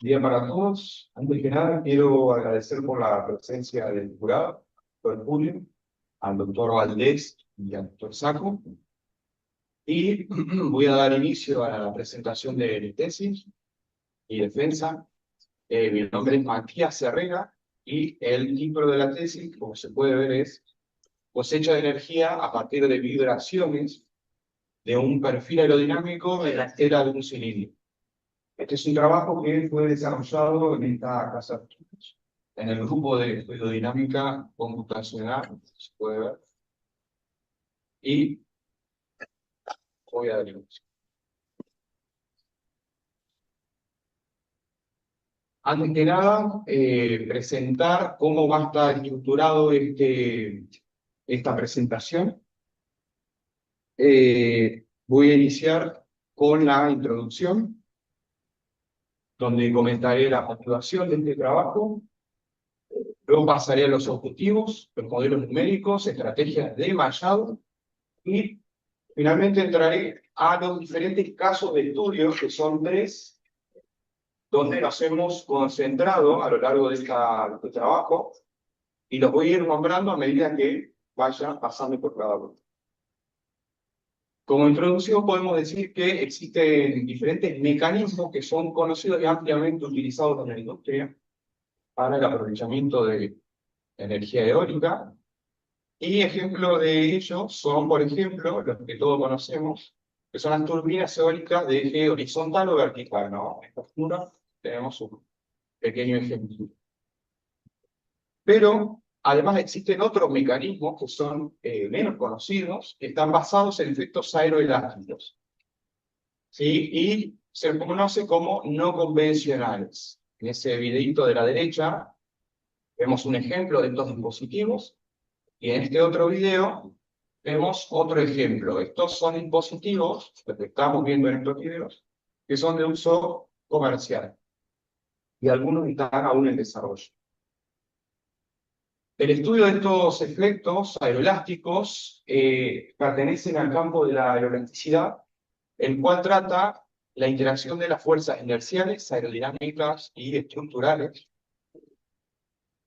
Día para todos. Antes que nada, quiero agradecer por la presencia del jurado, doctor Julio, al doctor Valdés y al doctor Saco. Y voy a dar inicio a la presentación de mi tesis y defensa. Mi nombre es Matías Herrera y el título de la tesis, como se puede ver, es Cosecha de energía a partir de vibraciones de un perfil aerodinámico en la estela de un cilindro. Este es un trabajo que fue desarrollado en esta casa de estudios, en el grupo de fluidodinámica computacional, se puede ver, y voy a dar inicio. Antes que nada, presentar cómo va a estar estructurado esta presentación. Voy a iniciar con la introducción, donde comentaré la motivación de este trabajo. Luego pasaré a los objetivos, los modelos numéricos, estrategias de mallado y finalmente entraré a los diferentes casos de estudio, que son tres, donde nos hemos concentrado a lo largo de este trabajo y los voy a ir nombrando a medida que vaya pasando por cada uno. Como introducción podemos decir que existen diferentes mecanismos que son conocidos y ampliamente utilizados en la industria para el aprovechamiento de energía eólica. Y ejemplos de ellos son, por ejemplo, los que todos conocemos, que son las turbinas eólicas de eje horizontal o vertical, ¿no? En esta postura tenemos un pequeño ejemplo. Pero además existen otros mecanismos que son menos conocidos, que están basados en efectos aeroelásticos, ¿sí? Y se conoce como no convencionales. En ese videito de la derecha vemos un ejemplo de estos dispositivos. Y en este otro video vemos otro ejemplo. Estos son dispositivos, los que estamos viendo en estos videos, que son de uso comercial. Y algunos están aún en desarrollo. El estudio de estos efectos aeroelásticos pertenecen al campo de la aeroelasticidad, el cual trata la interacción de las fuerzas inerciales, aerodinámicas y estructurales.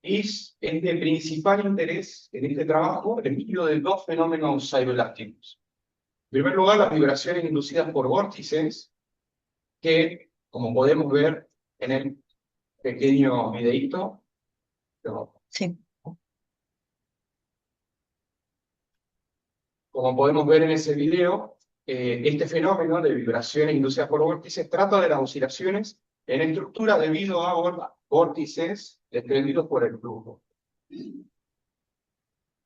Y es de principal interés en este trabajo el estudio de dos fenómenos aeroelásticos. En primer lugar, las vibraciones inducidas por vórtices, que, como podemos ver en el pequeño videíto, Sí. como podemos ver en ese video, este fenómeno de vibraciones inducidas por vórtices trata de las oscilaciones en estructura debido a vórtices desprendidos por el flujo.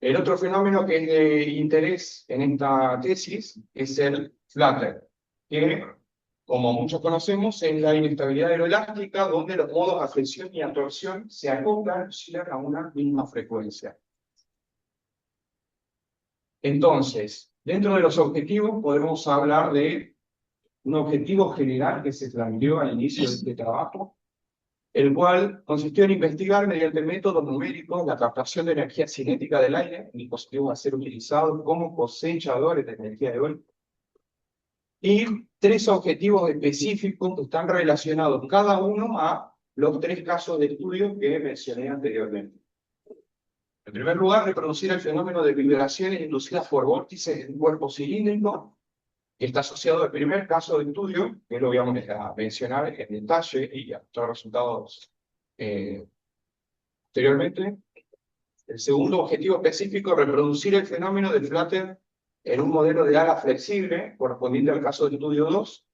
El otro fenómeno que es de interés en esta tesis es el flutter, que, como muchos conocemos, es la inestabilidad aeroelástica donde los modos de afección y absorción se acoplan y oscilan a una misma frecuencia. Entonces, dentro de los objetivos podemos hablar de un objetivo general que se planteó al inicio de este trabajo, el cual consistió en investigar mediante métodos numéricos la captación de energía cinética del aire. El dispositivo va a ser utilizado como cosechadores de energía eólica. Y tres objetivos específicos que están relacionados cada uno a los tres casos de estudio que mencioné anteriormente. En primer lugar, reproducir el fenómeno de vibraciones inducidas por vórtices en un cuerpo cilíndrico, que está asociado al primer caso de estudio, que lo voy a mencionar en detalle y a mostrar resultados posteriormente. El segundo objetivo específico es reproducir el fenómeno del flutter en un modelo de ala flexible, correspondiente al caso de estudio 2.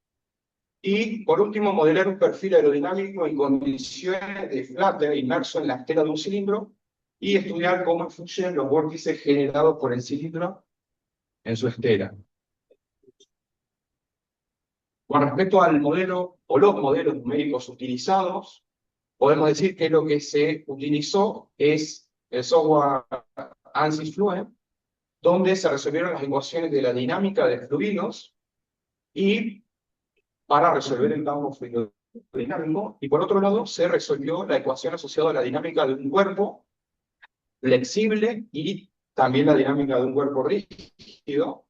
Y, por último, modelar un perfil aerodinámico en condiciones de flutter inmerso en la estela de un cilindro y estudiar cómo influyen los vórtices generados por el cilindro en su estela. Con respecto al modelo o los modelos numéricos utilizados, podemos decir que lo que se utilizó es el software ANSYS Fluent, donde se resolvieron las ecuaciones de la dinámica de fluidos y para resolver el campo fluidodinámico, y por otro lado se resolvió la ecuación asociada a la dinámica de un cuerpo flexible y también la dinámica de un cuerpo rígido,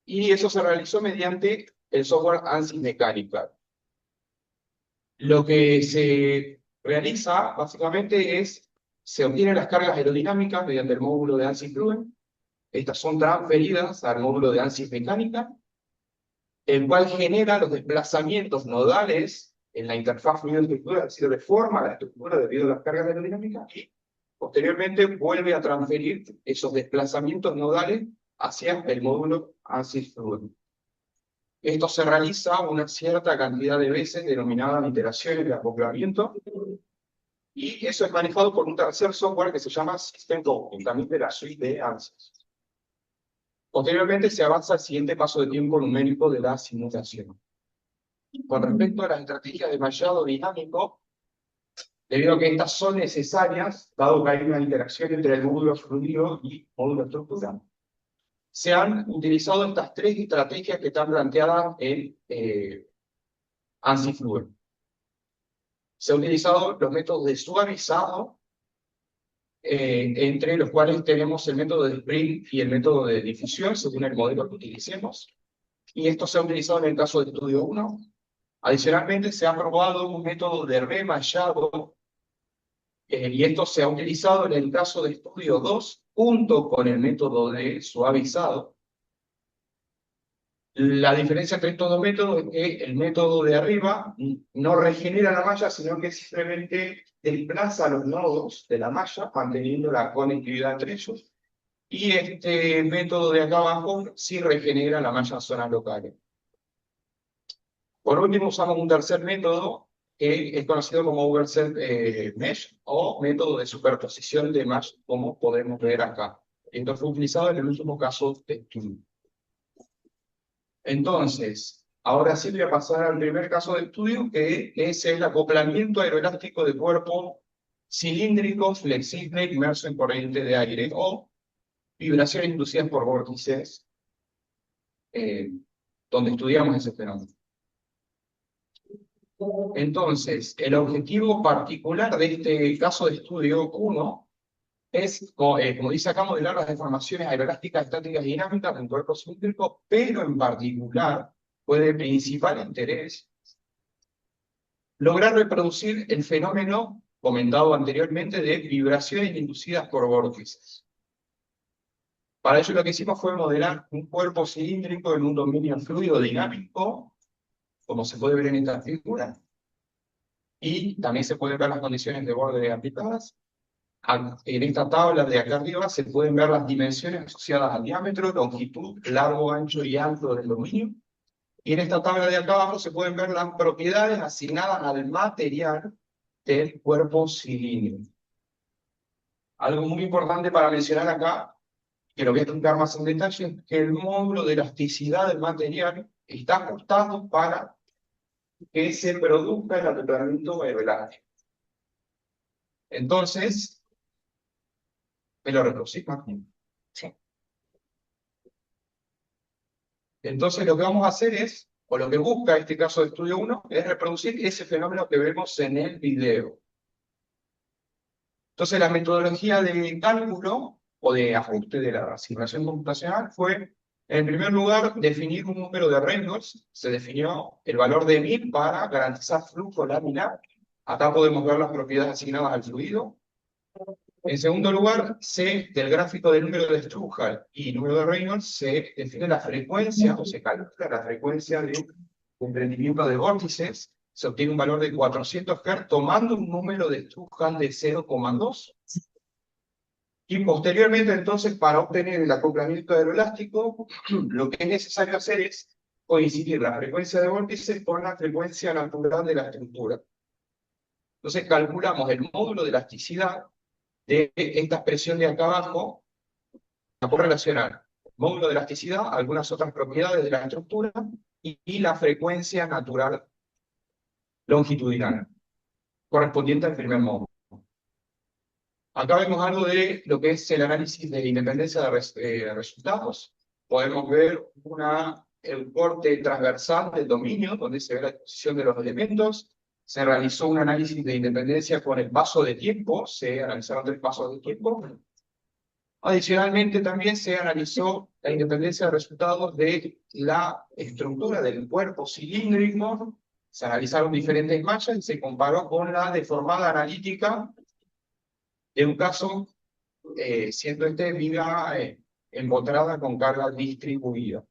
y eso se realizó mediante el software ANSYS Mechanical. Lo que se realiza, básicamente, es, se obtienen las cargas aerodinámicas mediante el módulo de ANSYS-Fluent. Estas son transferidas al módulo de ANSYS Mecánica, el cual genera los desplazamientos nodales en la interfaz fluido-estructura, es decir, deforma la estructura debido a las cargas aerodinámicas y posteriormente vuelve a transferir esos desplazamientos nodales hacia el módulo ANSYS-Fluent. Esto se realiza una cierta cantidad de veces, denominadas iteraciones de acoplamiento, y eso es manejado por un tercer software que se llama System Coding, también de la suite de ANSYS. Posteriormente se avanza al siguiente paso de tiempo numérico de la simulación. Con respecto a las estrategias de mallado dinámico, debido a que estas son necesarias, dado que hay una interacción entre el módulo fluido y módulo estructural, se han utilizado estas tres estrategias que están planteadas en ANSYS Fluent. Se han utilizado los métodos de suavizado, entre los cuales tenemos el método de Spring y el método de difusión, según el modelo que utilicemos. Y esto se ha utilizado en el caso de estudio 1. Adicionalmente, se ha probado un método de remallado, y esto se ha utilizado en el caso de estudio 2, junto con el método de suavizado. La diferencia entre estos dos métodos es que el método de arriba no regenera la malla, sino que simplemente desplaza los nodos de la malla, manteniendo la conectividad entre ellos. Y este método de acá abajo sí regenera la malla en zonas locales. Por último, usamos un tercer método que es conocido como Overset Mesh o método de superposición de mesh, como podemos ver acá. Esto fue utilizado en el último caso de estudio. Entonces, ahora sí voy a pasar al primer caso de estudio, que es el acoplamiento aeroelástico de cuerpo cilíndrico flexible inmerso en corriente de aire o vibraciones inducidas por vórtices, donde estudiamos ese fenómeno. Entonces, el objetivo particular de este caso de estudio 1 es, como dice acá, modelar las deformaciones aerolásticas, estáticas y dinámicas del cuerpo cilíndrico, pero en particular fue de principal interés lograr reproducir el fenómeno comentado anteriormente de vibraciones inducidas por vórtices. Para ello lo que hicimos fue modelar un cuerpo cilíndrico en un dominio fluido dinámico, como se puede ver en esta figura, y también se pueden ver las condiciones de borde aplicadas. En esta tabla de acá arriba se pueden ver las dimensiones asociadas al diámetro, longitud, largo, ancho y alto del dominio. Y en esta tabla de acá abajo se pueden ver las propiedades asignadas al material del cuerpo cilíndrico. Algo muy importante para mencionar acá, que lo voy a explicar más en detalle, es que el módulo de elasticidad del material está ajustado para que se produzca el acoplamiento aeroelástico. Entonces, ¿me lo reproducís, Martín? Sí. Entonces lo que vamos a hacer es, o lo que busca este caso de estudio 1, es reproducir ese fenómeno que vemos en el video. Entonces la metodología de cálculo o de ajuste de la simulación computacional fue, en primer lugar, definir un número de Reynolds. Se definió el valor de 1000 para garantizar flujo laminar. Acá podemos ver las propiedades asignadas al fluido. En segundo lugar, del gráfico del número de Strouhal y número de Reynolds se define la frecuencia, o se calcula la frecuencia de comprendimiento de vórtices. Se obtiene un valor de 400 Hz tomando un número de Strouhal de 0,2. Y posteriormente, entonces, para obtener el acoplamiento aeroelástico, lo que es necesario hacer es coincidir la frecuencia de vórtices con la frecuencia natural de la estructura. Entonces calculamos el módulo de elasticidad de esta expresión de acá abajo, para correlacionar el módulo de elasticidad, algunas otras propiedades de la estructura y la frecuencia natural longitudinal, correspondiente al primer módulo. Acá vemos algo de lo que es el análisis de independencia de resultados. Podemos ver el corte transversal del dominio, donde se ve la disposición de los elementos. Se realizó un análisis de independencia con el paso de tiempo, se analizaron 3 pasos de tiempo. Adicionalmente también se analizó la independencia de resultados de la estructura del cuerpo cilíndrico Se analizaron diferentes mallas y se comparó con la deformada analítica de un caso, siendo viga empotrada con carga distribuida.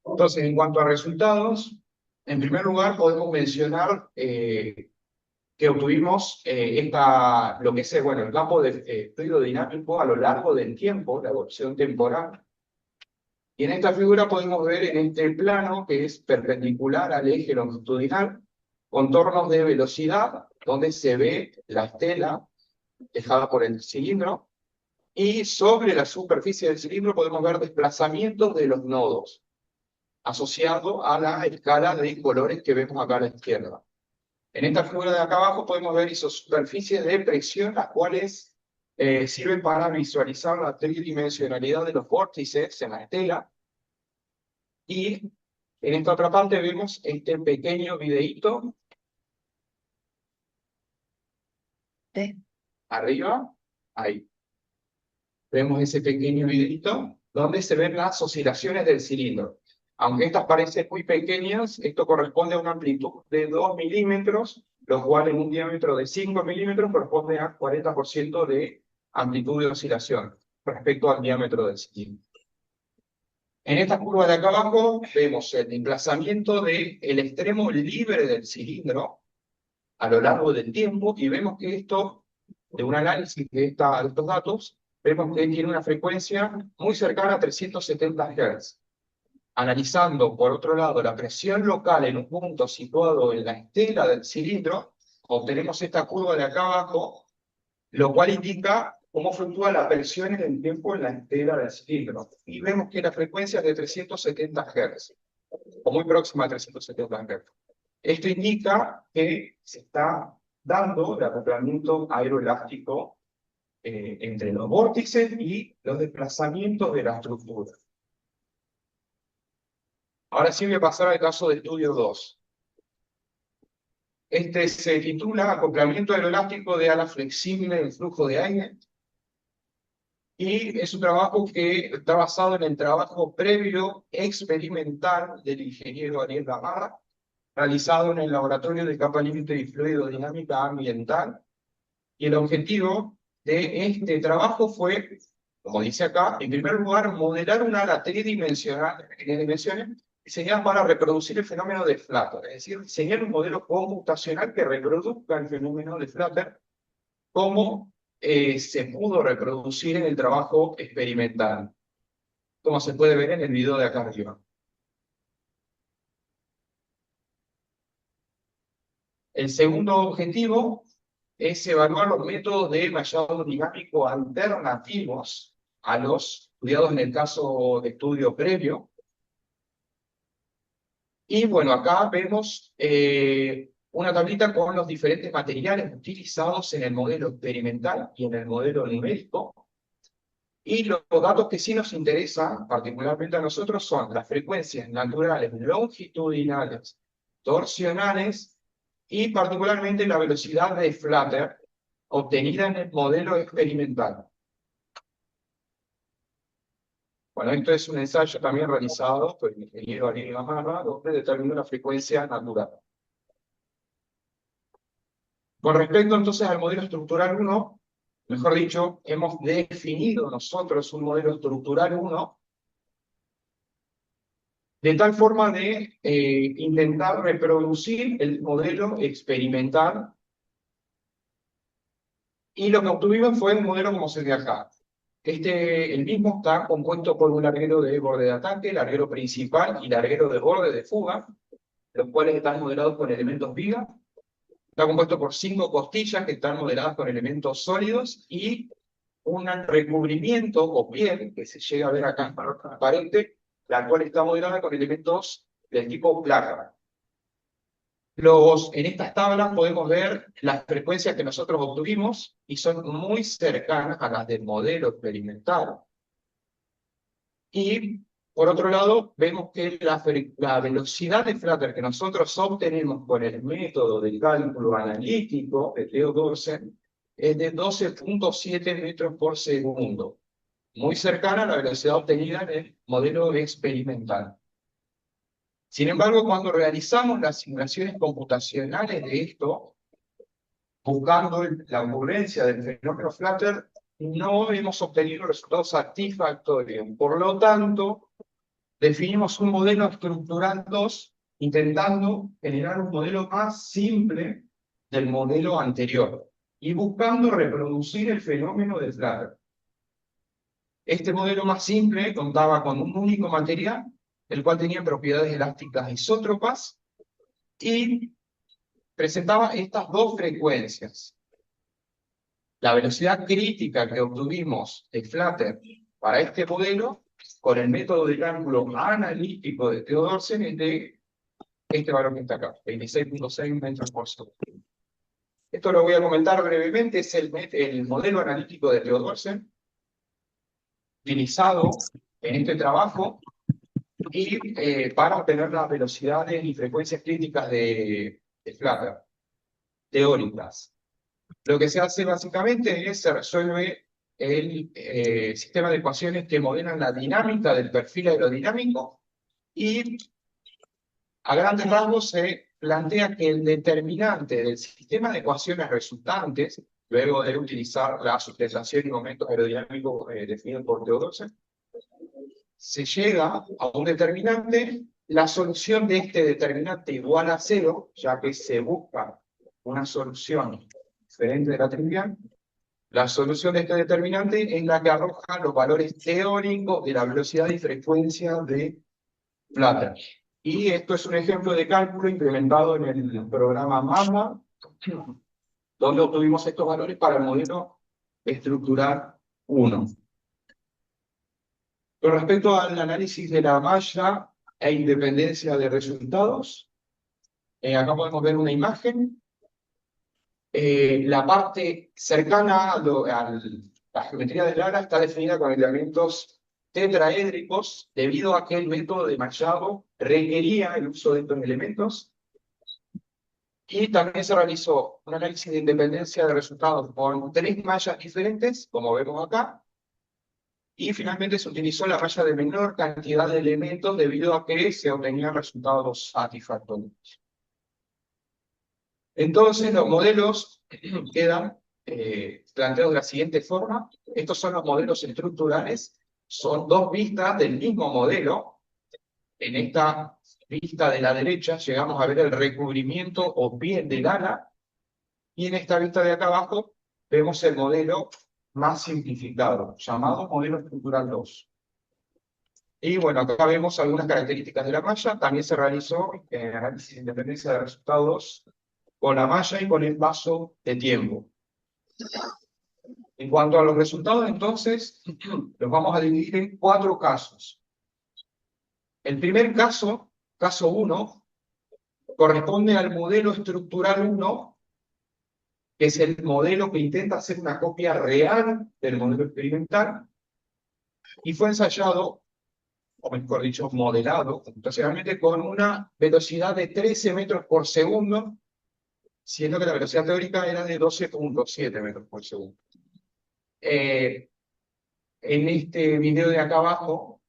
Entonces, en cuanto a resultados, en primer lugar podemos mencionar que obtuvimos lo que es bueno, el campo de fluido dinámico a lo largo del tiempo, la evolución temporal. Y en esta figura podemos ver en este plano, que es perpendicular al eje longitudinal, contornos de velocidad, donde se ve la estela dejada por el cilindro, y sobre la superficie del cilindro podemos ver desplazamientos de los nodos, asociado a la escala de colores que vemos acá a la izquierda. En esta figura de acá abajo podemos ver isosuperficies de presión, las cuales sirven para visualizar la tridimensionalidad de los vórtices en la estela. Y en esta otra parte vemos este pequeño videíto. Arriba, ahí. Vemos ese pequeño videíto donde se ven las oscilaciones del cilindro. Aunque estas parecen muy pequeñas, esto corresponde a una amplitud de 2 milímetros, lo cual en un diámetro de 5 milímetros corresponde a 40% de amplitud de oscilación respecto al diámetro del cilindro. En esta curva de acá abajo vemos el desplazamiento del extremo libre del cilindro a lo largo del tiempo y vemos que esto, de un análisis de estos datos, vemos que tiene una frecuencia muy cercana a 370 Hz. Analizando, por otro lado, la presión local en un punto situado en la estela del cilindro, obtenemos esta curva de acá abajo, lo cual indica cómo fluctúa la presión en el tiempo en la estela del cilindro. Y vemos que la frecuencia es de 370 Hz, o muy próxima a 370 Hz. Esto indica que se está dando el acoplamiento aeroelástico entre los vórtices y los desplazamientos de la estructura. Ahora sí voy a pasar al caso de estudio 2. Este se titula Acoplamiento aeroelástico de ala flexible del flujo de aire. Y es un trabajo que está basado en el trabajo previo experimental del ingeniero Ariel Gamarra, realizado en el Laboratorio de Capa Límite y Fluidodinámica Ambiental. Y el objetivo de este trabajo fue, como dice acá, en primer lugar, modelar una ala tridimensional de pequeñas dimensiones diseñada para reproducir el fenómeno de Flutter, es decir, diseñar un modelo computacional que reproduzca el fenómeno de Flutter como se pudo reproducir en el trabajo experimental, como se puede ver en el video de acá arriba. El segundo objetivo es evaluar los métodos de mallado dinámico alternativos a los estudiados en el caso de estudio previo. Y bueno, acá vemos una tablita con los diferentes materiales utilizados en el modelo experimental y en el modelo numérico. Y los datos que sí nos interesan, particularmente a nosotros, son las frecuencias naturales longitudinales, torsionales, y particularmente la velocidad de Flutter obtenida en el modelo experimental. Bueno, esto es un ensayo también realizado por el ingeniero Ariel Gamarra, donde determinó la frecuencia natural. Con respecto entonces al modelo estructural 1, mejor dicho, hemos definido nosotros un modelo estructural 1 de tal forma de intentar reproducir el modelo experimental. Y lo que obtuvimos fue un modelo como se ve acá. El mismo está compuesto por un larguero de borde de ataque, larguero principal y larguero de borde de fuga, los cuales están modelados con elementos viga. Está compuesto por 5 costillas que están modeladas con elementos sólidos y un recubrimiento o piel, que se llega a ver acá transparente, la cual está modelada con elementos del tipo placa. En estas tablas podemos ver las frecuencias que nosotros obtuvimos y son muy cercanas a las del modelo experimental. Y por otro lado, vemos que la velocidad de Flutter que nosotros obtenemos con el método de cálculo analítico de Theo Dorsen es de 12.7 metros por segundo, muy cercana a la velocidad obtenida en el modelo experimental. Sin embargo, cuando realizamos las simulaciones computacionales de esto, buscando la ocurrencia del fenómeno Flutter, no hemos obtenido resultados satisfactorios. Por lo tanto, definimos un modelo estructural 2, intentando generar un modelo más simple del modelo anterior y buscando reproducir el fenómeno de Flutter. Este modelo más simple contaba con un único material, el cual tenía propiedades elásticas isótropas y presentaba estas dos frecuencias. La velocidad crítica que obtuvimos de Flutter para este modelo, con el método de cálculo analítico de Theodorsen, es de este valor que está acá, 26.6 metros por segundo. Esto lo voy a comentar brevemente, es el modelo analítico de Theodorsen, utilizado en este trabajo, y para obtener las velocidades y frecuencias críticas de Flutter, teóricas. Lo que se hace básicamente es se resuelve el sistema de ecuaciones que modelan la dinámica del perfil aerodinámico y a grandes rasgos se plantea que el determinante del sistema de ecuaciones resultantes, luego de utilizar la sustentación y momentos aerodinámicos definidos por Theodorsen, se llega a un determinante, la solución de este determinante igual a 0, ya que se busca una solución diferente de la trivial. La solución de este determinante es la que arroja los valores teóricos de la velocidad y frecuencia de Flutter. Y esto es un ejemplo de cálculo implementado en el programa MAMA, donde obtuvimos estos valores para el modelo estructural 1. Con respecto al análisis de la malla e independencia de resultados, acá podemos ver una imagen. La parte cercana a la geometría del ala está definida con elementos tetraédricos debido a que el método de mallado requería el uso de estos elementos. Y también se realizó un análisis de independencia de resultados con 3 mallas diferentes, como vemos acá. Y finalmente se utilizó la malla de menor cantidad de elementos debido a que se obtenían resultados satisfactorios. Entonces los modelos quedan planteados de la siguiente forma. Estos son los modelos estructurales. Son dos vistas del mismo modelo. En esta vista de la derecha llegamos a ver el recubrimiento o piel del ala. Y en esta vista de acá abajo vemos el modelo más simplificado, llamado modelo estructural 2. Y bueno, acá vemos algunas características de la malla. También se realizó análisis de independencia de resultados con la malla y con el paso de tiempo. En cuanto a los resultados, entonces, los vamos a dividir en 4 casos. El primer caso, caso 1, corresponde al modelo estructural 1, que es el modelo que intenta hacer una copia real del modelo experimental, y fue ensayado, o mejor dicho, modelado computacionalmente con una velocidad de 13 metros por segundo, siendo que la velocidad teórica era de 12.7 metros por segundo. En este video de acá abajo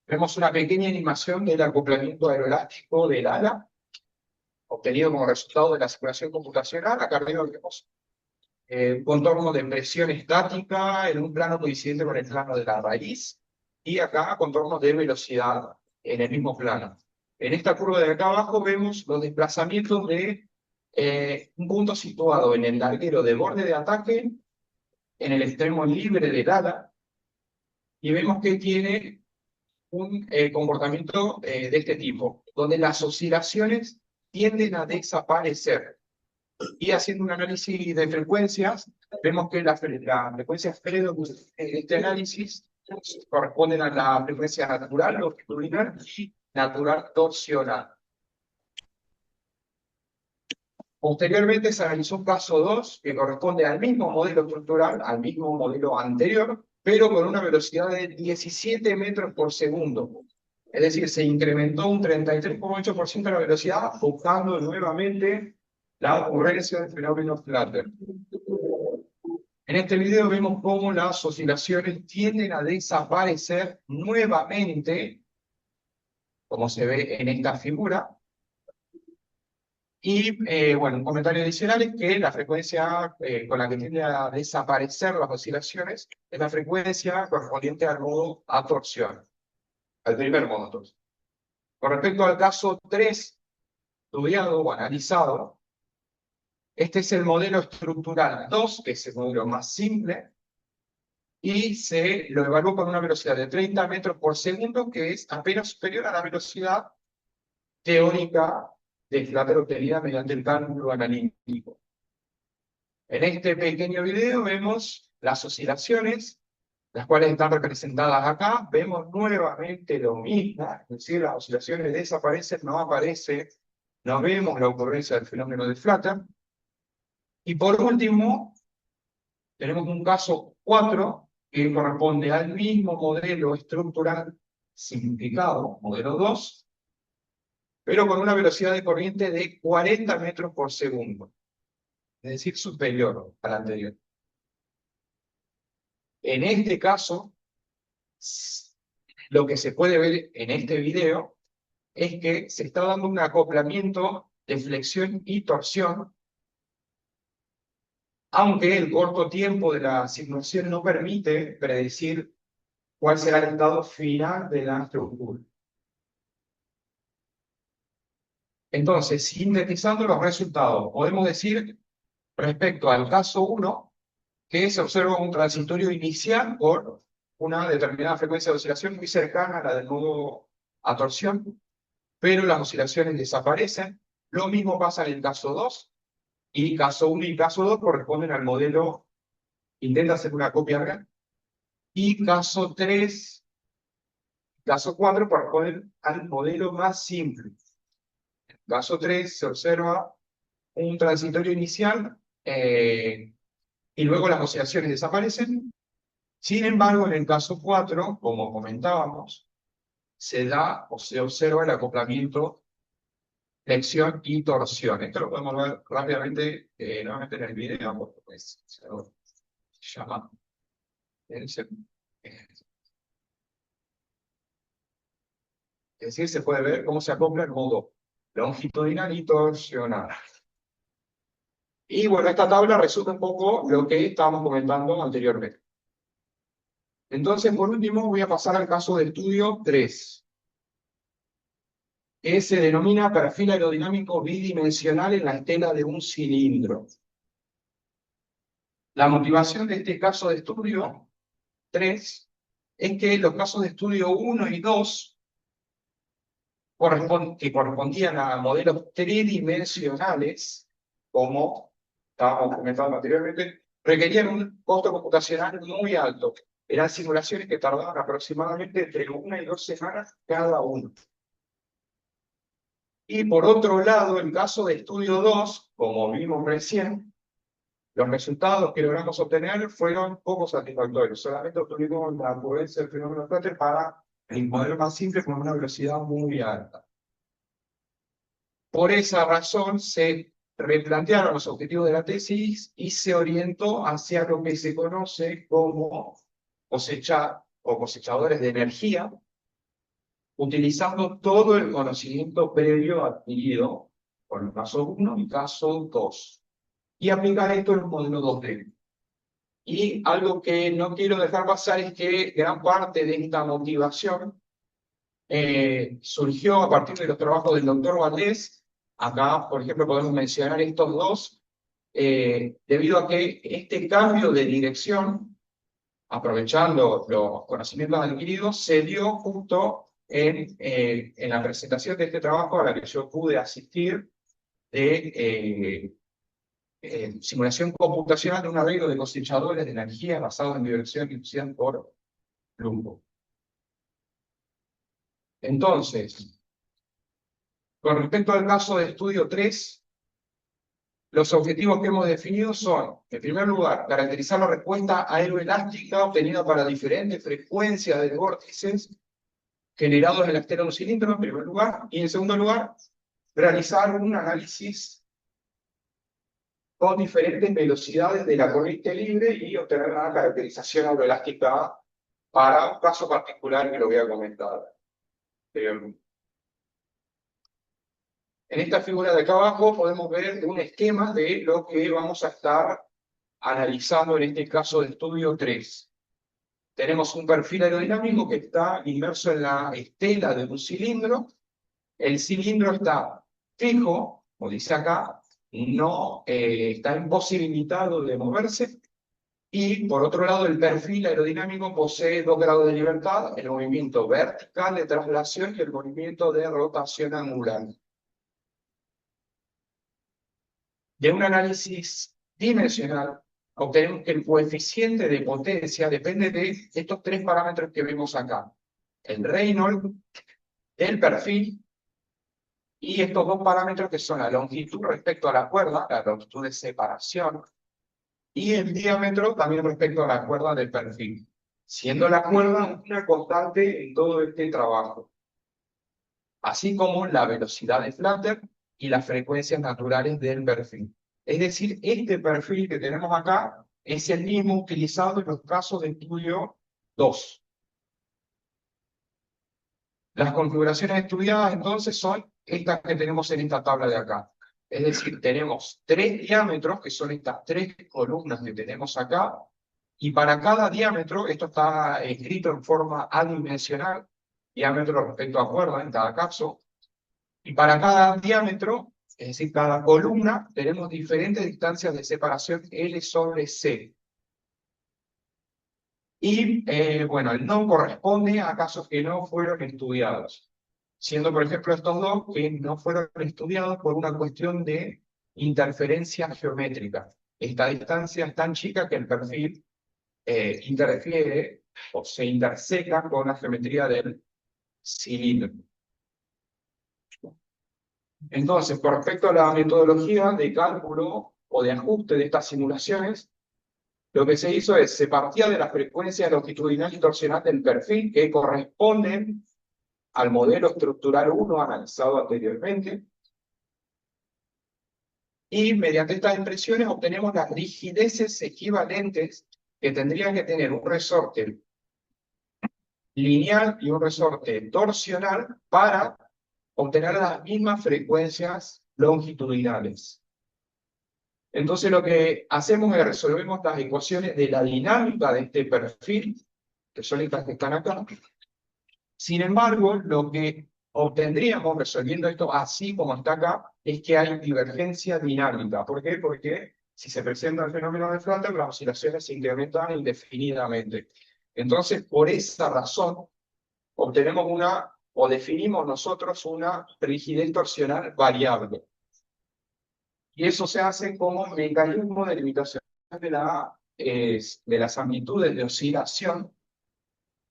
vemos una pequeña animación del acoplamiento aeroelástico del ala, obtenido como resultado de la simulación computacional. Acá arriba vemos contorno de presión estática en un plano coincidente con el plano de la raíz, y acá contornos de velocidad en el mismo plano. En esta curva de acá abajo vemos los desplazamientos de un punto situado en el larguero de borde de ataque, en el extremo libre del ala, y vemos que tiene un comportamiento de este tipo, donde las oscilaciones tienden a desaparecer. Y haciendo un análisis de frecuencias, vemos que las frecuencias Fredo en este análisis corresponden a la frecuencia natural, longitudinal y natural torsional. Posteriormente se analizó un caso 2 que corresponde al mismo modelo estructural, al mismo modelo anterior, pero con una velocidad de 17 metros por segundo. Es decir, se incrementó un 33,8% la velocidad, buscando nuevamente la ocurrencia del fenómeno Flutter. En este video vemos cómo las oscilaciones tienden a desaparecer nuevamente, como se ve en esta figura. Y bueno, un comentario adicional es que la frecuencia con la que tiende a desaparecer las oscilaciones es la frecuencia correspondiente al modo absorción, al primer modo absorción. Con respecto al caso 3, estudiado o analizado, este es el modelo estructural 2, que es el modelo más simple, y se lo evaluó con una velocidad de 30 metros por segundo, que es apenas superior a la velocidad teórica de Flatter obtenida mediante el cálculo analítico. En este pequeño video vemos las oscilaciones, las cuales están representadas acá. Vemos nuevamente lo mismo, es decir, las oscilaciones desaparecen, no aparece, no vemos la ocurrencia del fenómeno de Flatter. Y por último, tenemos un caso 4, que corresponde al mismo modelo estructural simplificado, modelo 2, pero con una velocidad de corriente de 40 metros por segundo, es decir, superior al anterior. En este caso, lo que se puede ver en este video es que se está dando un acoplamiento de flexión y torsión, aunque el corto tiempo de la simulación no permite predecir cuál será el estado final de la estructura. Entonces, sintetizando los resultados, podemos decir respecto al caso 1 que se observa un transitorio inicial por una determinada frecuencia de oscilación muy cercana a la del modo a torsión, pero las oscilaciones desaparecen. Lo mismo pasa en el caso 2, y caso 1 y caso 2 corresponden al modelo, intenta hacer una copia real, y caso 3, caso 4 corresponden al modelo más simple. En el caso 3 se observa un transitorio inicial y luego las oscilaciones desaparecen. Sin embargo, en el caso 4, como comentábamos, se da o se observa el acoplamiento flexión y torsión. Esto lo podemos ver rápidamente nuevamente en el video, porque pues, se llama. Es decir, se puede ver cómo se acopla el modo longitudinal y torsional. Y bueno, esta tabla resume un poco lo que estábamos comentando anteriormente. Entonces, por último, voy a pasar al caso de estudio 3, que se denomina perfil aerodinámico bidimensional en la estela de un cilindro. La motivación de este caso de estudio 3 es que los casos de estudio 1 y 2, que correspondían a modelos tridimensionales, como estábamos comentando anteriormente, requerían un costo computacional muy alto. Eran simulaciones que tardaban aproximadamente entre 1 y 2 semanas cada uno. Y por otro lado, el caso de estudio 2, como vimos recién, los resultados que logramos obtener fueron poco satisfactorios. Solamente obtuvimos la ocurrencia del fenómeno de Flatter para el modelo más simple con una velocidad muy alta. Por esa razón se replantearon los objetivos de la tesis y se orientó hacia lo que se conoce como cosechadores de energía, utilizando todo el conocimiento previo adquirido por el caso 1 y caso 2, y aplicar esto en el modelo 2D. Y algo que no quiero dejar pasar es que gran parte de esta motivación surgió a partir de los trabajos del doctor Valdés. Acá, por ejemplo, podemos mencionar estos dos, debido a que este cambio de dirección, aprovechando los conocimientos adquiridos, se dio justo en la presentación de este trabajo a la que yo pude asistir, de simulación computacional de un arreglo de cosechadores de energía basado en dirección inducida por Lumbo. Entonces, con respecto al caso de estudio 3, los objetivos que hemos definido son, en primer lugar, caracterizar la respuesta aeroelástica obtenida para diferentes frecuencias de vórtices generados en la estela de un cilindro, en primer lugar, y en segundo lugar, realizar un análisis con diferentes velocidades de la corriente libre y obtener una caracterización aeroelástica para un caso particular que lo voy a comentar. En esta figura de acá abajo podemos ver un esquema de lo que vamos a estar analizando en este caso de estudio 3. Tenemos un perfil aerodinámico que está inmerso en la estela de un cilindro. El cilindro está fijo, como dice acá, no está imposibilitado de moverse. Y por otro lado, el perfil aerodinámico posee 2 grados de libertad, el movimiento vertical de traslación y el movimiento de rotación angular. De un análisis dimensional, obtenemos que el coeficiente de potencia depende de estos 3 parámetros que vemos acá. El Reynolds, el perfil, y estos 2 parámetros que son la longitud respecto a la cuerda, la longitud de separación, y el diámetro también respecto a la cuerda del perfil, siendo la cuerda una constante en todo este trabajo, así como la velocidad de flutter y las frecuencias naturales del perfil. Es decir, este perfil que tenemos acá es el mismo utilizado en los casos de estudio 2. Las configuraciones estudiadas entonces son estas que tenemos en esta tabla de acá. Es decir, tenemos 3 diámetros, que son estas 3 columnas que tenemos acá, y para cada diámetro, esto está escrito en forma adimensional, diámetro respecto a cuerda en cada caso, y para cada diámetro, es decir, cada columna, tenemos diferentes distancias de separación L sobre C. Y, bueno, el no corresponde a casos que no fueron estudiados, siendo, por ejemplo, estos dos que no fueron estudiados por una cuestión de interferencia geométrica. Esta distancia es tan chica que el perfil interfiere o se interseca con la geometría del cilindro. Entonces, con respecto a la metodología de cálculo o de ajuste de estas simulaciones, lo que se hizo es, se partía de la frecuencia longitudinal y torsional del perfil que corresponden al modelo estructural 1 analizado anteriormente, y mediante estas expresiones obtenemos las rigideces equivalentes que tendrían que tener un resorte lineal y un resorte torsional para obtener las mismas frecuencias longitudinales. Entonces lo que hacemos es resolvemos las ecuaciones de la dinámica de este perfil, que son estas que están acá. Sin embargo, lo que obtendríamos resolviendo esto así como está acá, es que hay divergencia dinámica. ¿Por qué? Porque si se presenta el fenómeno de Flutter, las oscilaciones se incrementan indefinidamente. Entonces, por esa razón, obtenemos una, o definimos nosotros una rigidez torsional variable. Y eso se hace como mecanismo de limitación de las amplitudes de oscilación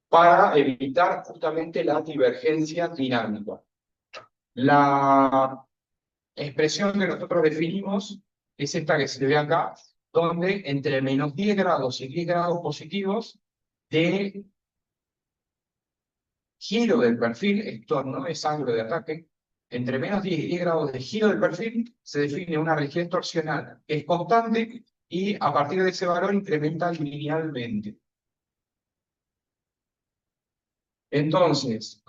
para evitar justamente la divergencia dinámica. La expresión que nosotros definimos es esta que se ve acá, donde entre menos 10 grados y 10 grados positivos de giro del perfil, esto no es ángulo de ataque, entre menos 10 y 10 grados de giro del perfil se define una rigidez torsional que es constante y a partir de ese valor incrementa linealmente. Entonces,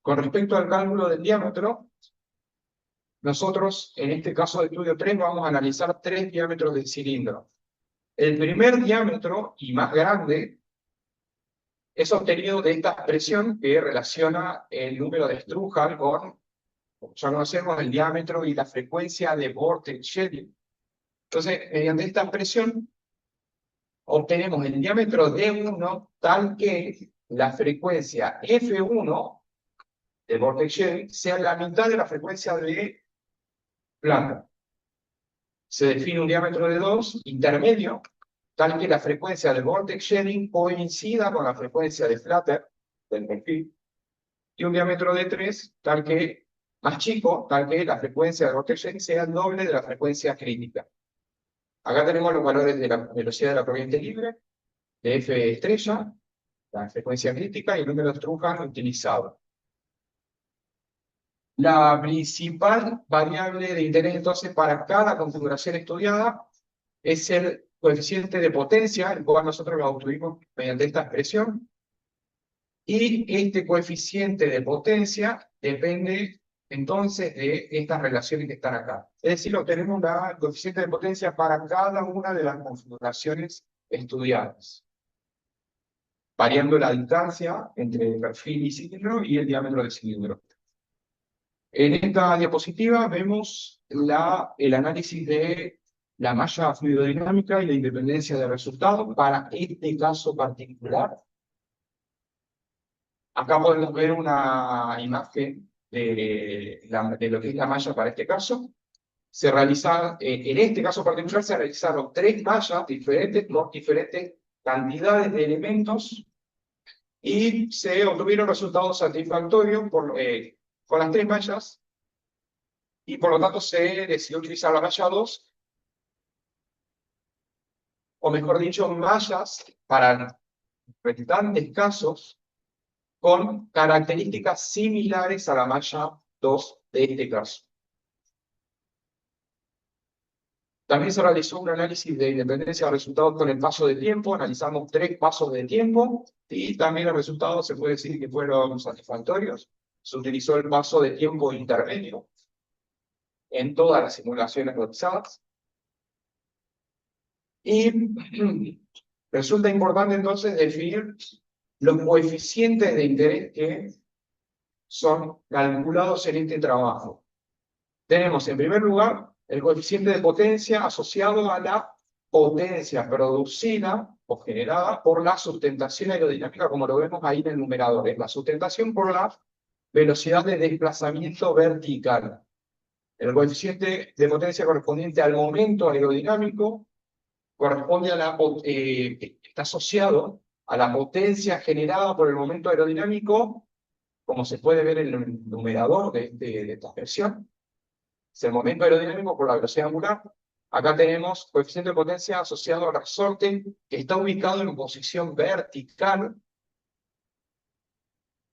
con respecto al cálculo del diámetro, nosotros en este caso de estudio 3 vamos a analizar 3 diámetros del cilindro. El primer diámetro y más grande es obtenido de esta expresión que relaciona el número de Strouhal con, ya conocemos, el diámetro y la frecuencia de vortex shedding. Entonces, mediante esta expresión, obtenemos el diámetro D1 tal que la frecuencia F1 de vortex shedding sea la mitad de la frecuencia de planta. Se define un diámetro de 2 intermedio, tal que la frecuencia de vortex shedding coincida con la frecuencia de flutter del perfil, y un diámetro de 3, tal que, más chico, tal que la frecuencia de vortex shedding sea el doble de la frecuencia crítica. Acá tenemos los valores de la velocidad de la corriente libre, de F estrella, la frecuencia crítica y el número de Strouhal utilizado. La principal variable de interés entonces para cada configuración estudiada es el coeficiente de potencia, el cual nosotros lo obtuvimos mediante esta expresión, y este coeficiente de potencia depende entonces de estas relaciones que están acá. Es decir, obtenemos el coeficiente de potencia para cada una de las configuraciones estudiadas, variando la distancia entre el perfil y cilindro y el diámetro del cilindro. En esta diapositiva vemos el análisis de la malla fluidodinámica y la independencia de resultados para este caso particular. Acá podemos ver una imagen de lo que es la malla para este caso. En este caso particular se realizaron 3 mallas diferentes con diferentes cantidades de elementos y se obtuvieron resultados satisfactorios con las 3 mallas, y por lo tanto se decidió utilizar la malla 2, o mejor dicho, mallas para restantes casos con características similares a la malla 2 de este caso. También se realizó un análisis de independencia de resultados con el paso de tiempo. Analizamos 3 pasos de tiempo y también los resultados se puede decir que fueron satisfactorios. Se utilizó el paso de tiempo intermedio en todas las simulaciones realizadas. Y resulta importante entonces definir los coeficientes de interés que son calculados en este trabajo. Tenemos en primer lugar el coeficiente de potencia asociado a la potencia producida o generada por la sustentación aerodinámica, como lo vemos ahí en el numerador. Es la sustentación por la velocidad de desplazamiento vertical. El coeficiente de potencia correspondiente al momento aerodinámico corresponde está asociado a la potencia generada por el momento aerodinámico, como se puede ver en el numerador de esta expresión. Es el momento aerodinámico por la velocidad angular. Acá tenemos coeficiente de potencia asociado al resorte, que está ubicado en posición vertical.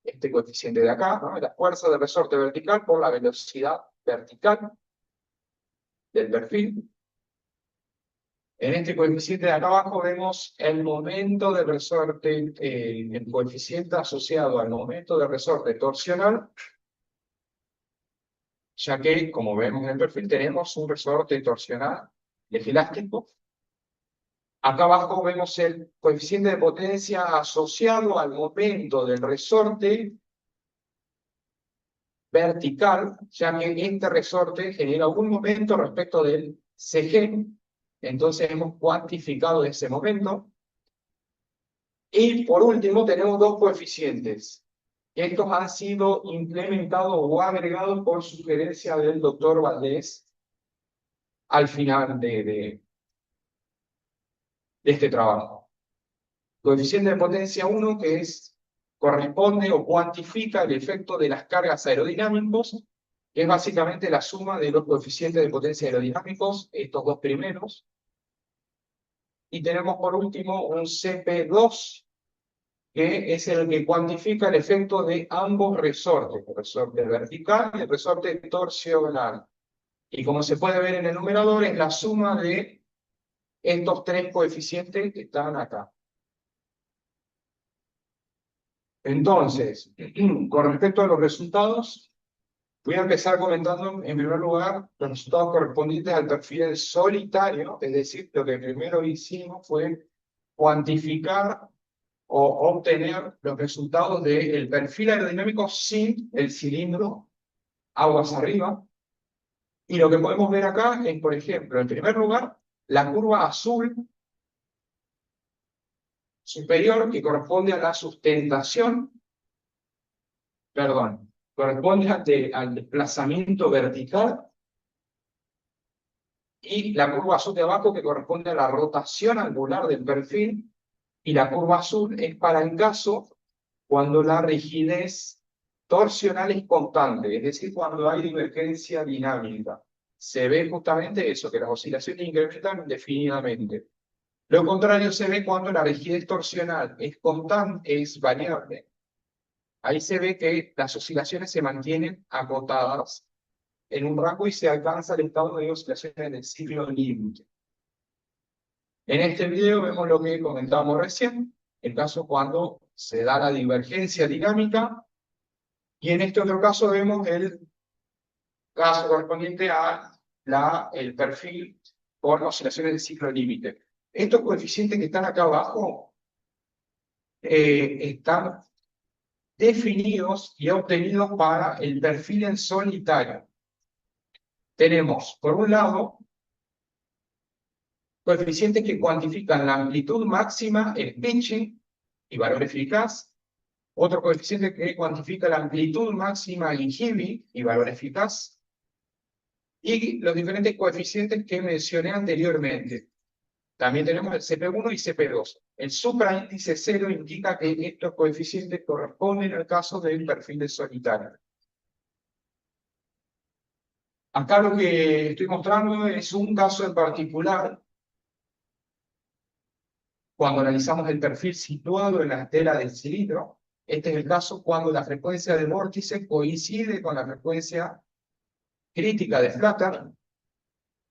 Este coeficiente de acá, ¿no? La fuerza del resorte vertical por la velocidad vertical del perfil. En este coeficiente de acá abajo vemos el momento del resorte, el coeficiente asociado al momento del resorte torsional, ya que, como vemos en el perfil, tenemos un resorte torsional elástico. Acá abajo vemos el coeficiente de potencia asociado al momento del resorte vertical, ya que este resorte genera un momento respecto del CG. Entonces hemos cuantificado ese momento. Y por último tenemos 2 coeficientes. Estos han sido implementados o agregados por sugerencia del doctor Valdés al final de este trabajo. Coeficiente de potencia 1, que corresponde o cuantifica el efecto de las cargas aerodinámicos, que es básicamente la suma de los coeficientes de potencia aerodinámicos, estos 2 primeros. Y tenemos por último un CP2, que es el que cuantifica el efecto de ambos resortes, el resorte vertical y el resorte torsional. Y como se puede ver en el numerador, es la suma de estos 3 coeficientes que están acá. Entonces, con respecto a los resultados, voy a empezar comentando en primer lugar los resultados correspondientes al perfil solitario, es decir, lo que primero hicimos fue cuantificar o obtener los resultados del perfil aerodinámico sin el cilindro aguas arriba. Y lo que podemos ver acá es, por ejemplo, en primer lugar, la curva azul superior, que corresponde a la sustentación, corresponde al desplazamiento vertical, y la curva azul de abajo, que corresponde a la rotación angular del perfil, y la curva azul es para el caso cuando la rigidez torsional es constante, es decir, cuando hay divergencia dinámica. Se ve justamente eso, que las oscilaciones incrementan indefinidamente. Lo contrario se ve cuando la rigidez torsional es constante, es variable. ahí se ve que las oscilaciones se mantienen acotadas en un rango y se alcanza el estado de oscilaciones en el ciclo límite. En este video vemos lo que comentábamos recién, el caso cuando se da la divergencia dinámica, y en este otro caso vemos el caso correspondiente a el perfil por oscilaciones de ciclo límite. Estos coeficientes que están acá abajo están definidos y obtenidos para el perfil en solitario. Tenemos, por un lado, coeficientes que cuantifican la amplitud máxima, el pitching y valor eficaz. Otro coeficiente que cuantifica la amplitud máxima, el inhibi y valor eficaz. Y los diferentes coeficientes que mencioné anteriormente. También tenemos el CP1 y CP2. El supraíndice 0 indica que estos coeficientes corresponden al caso del perfil de solitario. Acá lo que estoy mostrando es un caso en particular. Cuando analizamos el perfil situado en la estela del cilindro, este es el caso cuando la frecuencia de vórtice coincide con la frecuencia crítica de Flutter,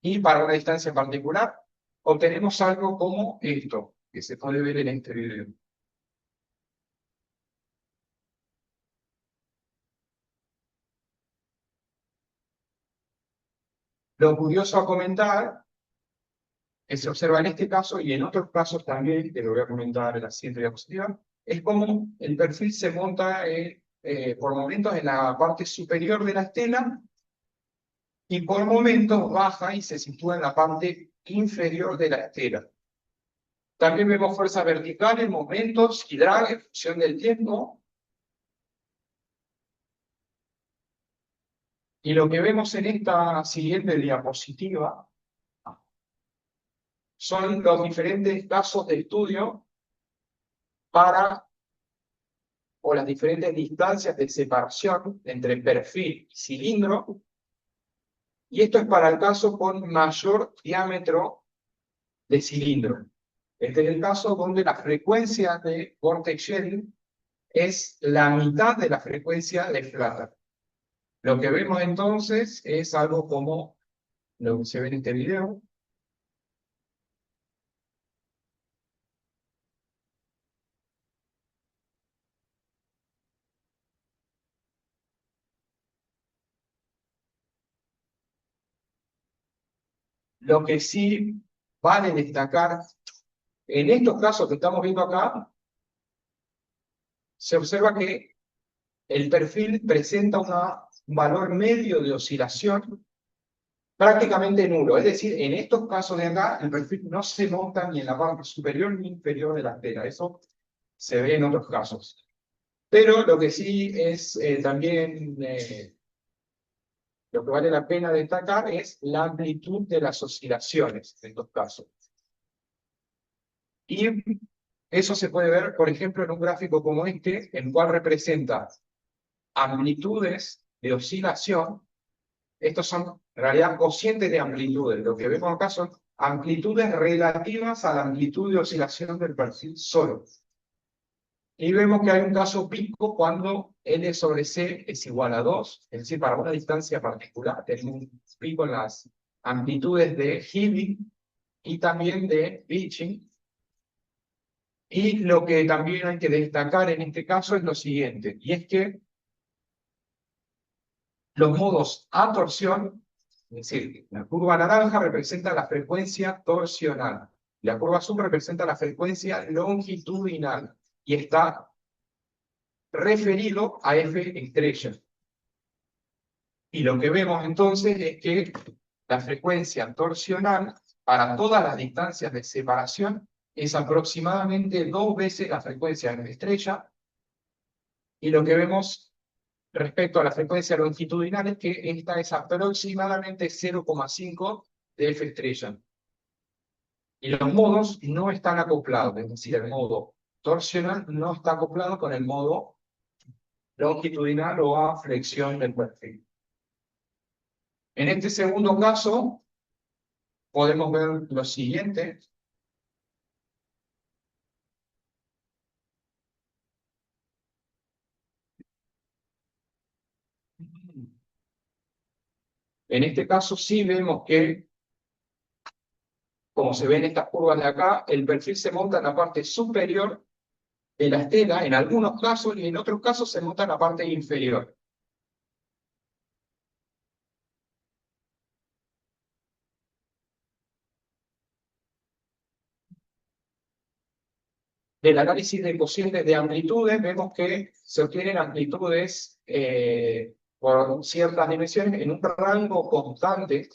y para una distancia particular obtenemos algo como esto, que se puede ver en este video. Lo curioso a comentar que se observa en este caso y en otros casos también, que lo voy a comentar en la siguiente diapositiva, es como el perfil se monta por momentos en la parte superior de la estela y por momentos baja y se sitúa en la parte inferior de la estela. También vemos fuerza vertical en momentos y drag en función del tiempo. Y lo que vemos en esta siguiente diapositiva son los diferentes casos de estudio o las diferentes distancias de separación entre perfil y cilindro. Y esto es para el caso con mayor diámetro de cilindro. Este es el caso donde la frecuencia de vortex shedding es la mitad de la frecuencia de Flutter. Lo que vemos entonces es algo como lo que se ve en este video. Lo que sí vale destacar, en estos casos que estamos viendo acá, se observa que el perfil presenta un valor medio de oscilación prácticamente nulo. Es decir, en estos casos de acá, el perfil no se monta ni en la parte superior ni inferior de la estela. Eso se ve en otros casos. Pero lo que sí es también lo que vale la pena destacar es la amplitud de las oscilaciones en estos casos. Y eso se puede ver, por ejemplo, en un gráfico como este, el cual representa amplitudes de oscilación. Estos son, en realidad, cocientes de amplitudes. Lo que vemos acá son amplitudes relativas a la amplitud de oscilación del perfil solo. Y vemos que hay un caso pico cuando N sobre C es igual a 2, es decir, para una distancia particular tenemos un pico en las amplitudes de Healy y también de pitching. Y lo que también hay que destacar en este caso es lo siguiente, y es que los modos a torsión, es decir, la curva naranja representa la frecuencia torsional, la curva azul representa la frecuencia longitudinal, y está referido a F estrella. Y lo que vemos entonces es que la frecuencia torsional para todas las distancias de separación es aproximadamente 2 veces la frecuencia de F estrella, y lo que vemos respecto a la frecuencia longitudinal es que esta es aproximadamente 0,5 de F estrella. Y los modos no están acoplados, es decir, el modo torsional no está acoplado con el modo longitudinal o a flexión del perfil. En este segundo caso, podemos ver lo siguiente. En este caso sí vemos que, como se ve en estas curvas de acá, el perfil se monta en la parte superior de la estela, en algunos casos, y en otros casos se monta en la parte inferior. Del análisis de cocientes de amplitudes, vemos que se obtienen amplitudes por ciertas dimensiones en un rango constante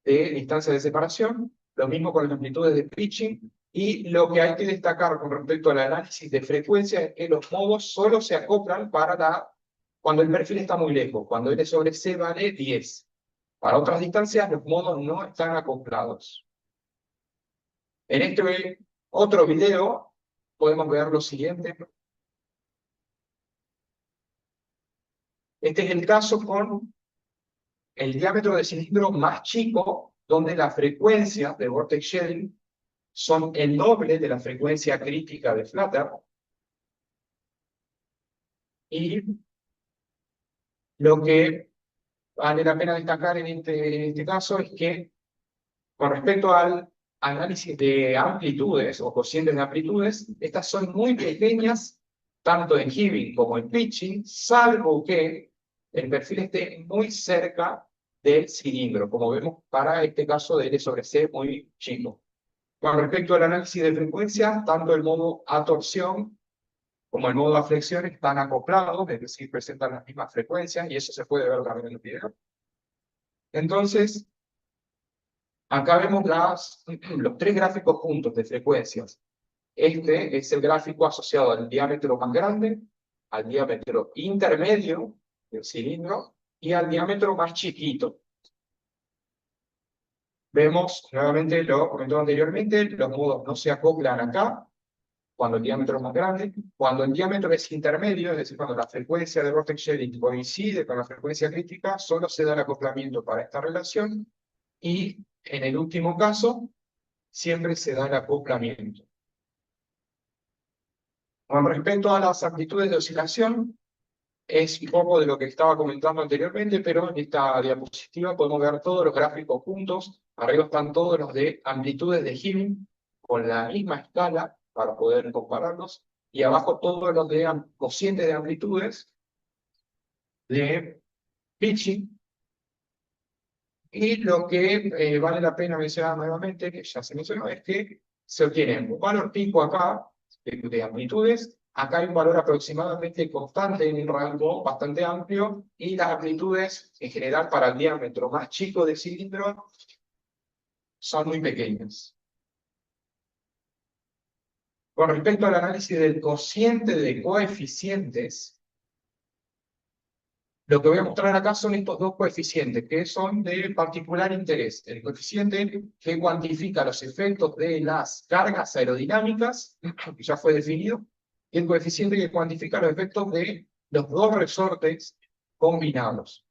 de distancia de separación, lo mismo con las amplitudes de pitching, y lo que hay que destacar con respecto al análisis de frecuencia es que los modos solo se acoplan cuando el perfil está muy lejos, cuando L sobre C vale 10. Para otras distancias los modos no están acoplados. En este otro video podemos ver lo siguiente. Este es el caso con el diámetro de cilindro más chico, donde la frecuencia de vortex shedding son el doble de la frecuencia crítica de Flutter. Y lo que vale la pena destacar en este caso es que, con respecto al análisis de amplitudes o cocientes de amplitudes, estas son muy pequeñas, tanto en Heaving como en pitching, salvo que el perfil esté muy cerca del cilindro, como vemos para este caso de L sobre C muy chico. Con respecto al análisis de frecuencia, tanto el modo a torsión como el modo a flexión están acoplados, es decir, presentan las mismas frecuencias, y eso se puede ver también en el video. Entonces, acá vemos los tres gráficos juntos de frecuencias. Este es el gráfico asociado al diámetro más grande, al diámetro intermedio del cilindro y al diámetro más chiquito. Vemos, nuevamente lo comentado anteriormente, los modos no se acoplan acá, cuando el diámetro es más grande. Cuando el diámetro es intermedio, es decir, cuando la frecuencia de vortex shedding coincide con la frecuencia crítica, solo se da el acoplamiento para esta relación, y en el último caso, siempre se da el acoplamiento. Con respecto a las amplitudes de oscilación, es un poco de lo que estaba comentando anteriormente, pero en esta diapositiva podemos ver todos los gráficos juntos. Arriba están todos los de amplitudes de Heaving con la misma escala para poder compararlos, y abajo todos los de cocientes de amplitudes de pitching. Y lo que vale la pena mencionar nuevamente, que ya se mencionó, es que se obtiene un valor pico acá de amplitudes. Acá hay un valor aproximadamente constante en un rango bastante amplio, y las amplitudes en general para el diámetro más chico del cilindro son muy pequeñas. Con respecto al análisis del cociente de coeficientes, lo que voy a mostrar acá son estos dos coeficientes que son de particular interés. El coeficiente que cuantifica los efectos de las cargas aerodinámicas, que ya fue definido, y el coeficiente que cuantifica los efectos de los dos resortes combinados.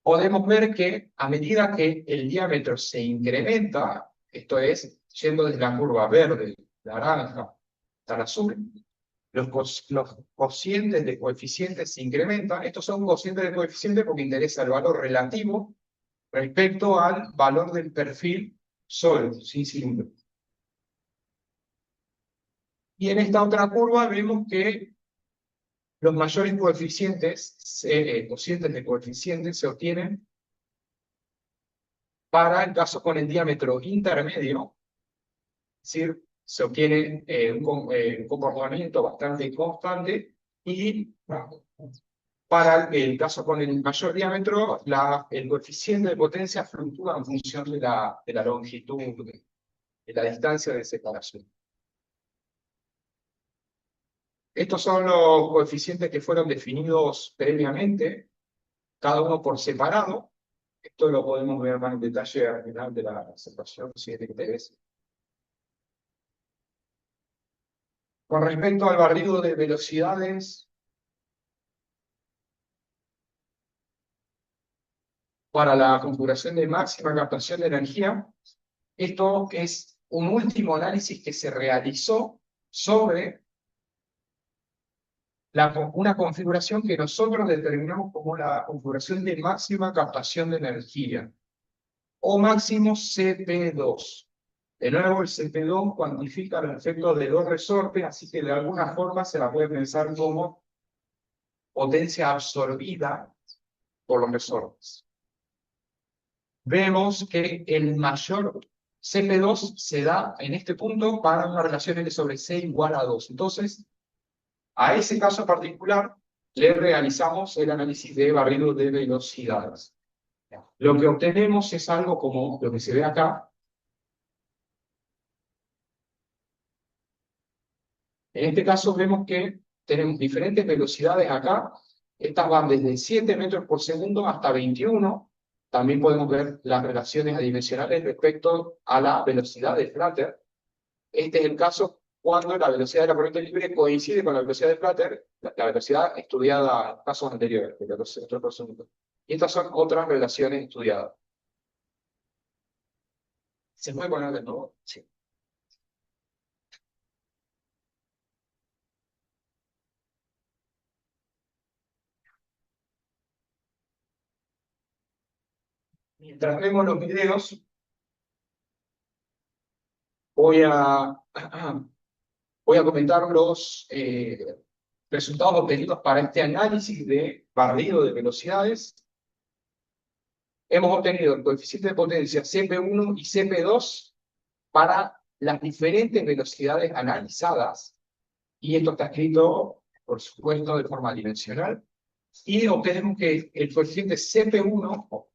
Podemos ver que a medida que el diámetro se incrementa, esto es, yendo desde la curva verde, naranja, hasta la azul, los cocientes de coeficientes se incrementan. Estos son cocientes de coeficiente porque interesa el valor relativo respecto al valor del perfil sólido, sin cilindro. Y en esta otra curva vemos que los mayores cocientes de coeficientes se obtienen para el caso con el diámetro intermedio, es decir, se obtiene un comportamiento bastante constante, y para el caso con el mayor diámetro, el coeficiente de potencia fluctúa en función de la longitud, de la distancia de separación. Estos son los coeficientes que fueron definidos previamente, cada uno por separado. Esto lo podemos ver más en detalle al final de la observación, si es de interés. Con respecto al barrido de velocidades para la configuración de máxima captación de energía, esto es un último análisis que se realizó sobre una configuración que nosotros determinamos como la configuración de máxima captación de energía, o máximo CP2. De nuevo, el CP2 cuantifica el efecto de los resortes, así que de alguna forma se la puede pensar como potencia absorbida por los resortes. Vemos que el mayor CP2 se da en este punto para una relación L sobre C igual a 2. Entonces, a ese caso particular le realizamos el análisis de barrido de velocidades. Lo que obtenemos es algo como lo que se ve acá. En este caso vemos que tenemos diferentes velocidades acá. Estas van desde 7 metros por segundo hasta 21. También podemos ver las relaciones adimensionales respecto a la velocidad de Flutter. Este es el caso cuando la velocidad de la corriente libre coincide con la velocidad de Flutter, la velocidad estudiada en casos anteriores, de 14 metros por segundo. Y estas son otras relaciones estudiadas. ¿Se puede poner de nuevo? Sí. Mientras vemos los videos, voy a comentar los resultados obtenidos para este análisis de barrido de velocidades. Hemos obtenido el coeficiente de potencia CP1 y CP2 para las diferentes velocidades analizadas, y esto está escrito, por supuesto, de forma dimensional, y obtenemos que el coeficiente CP1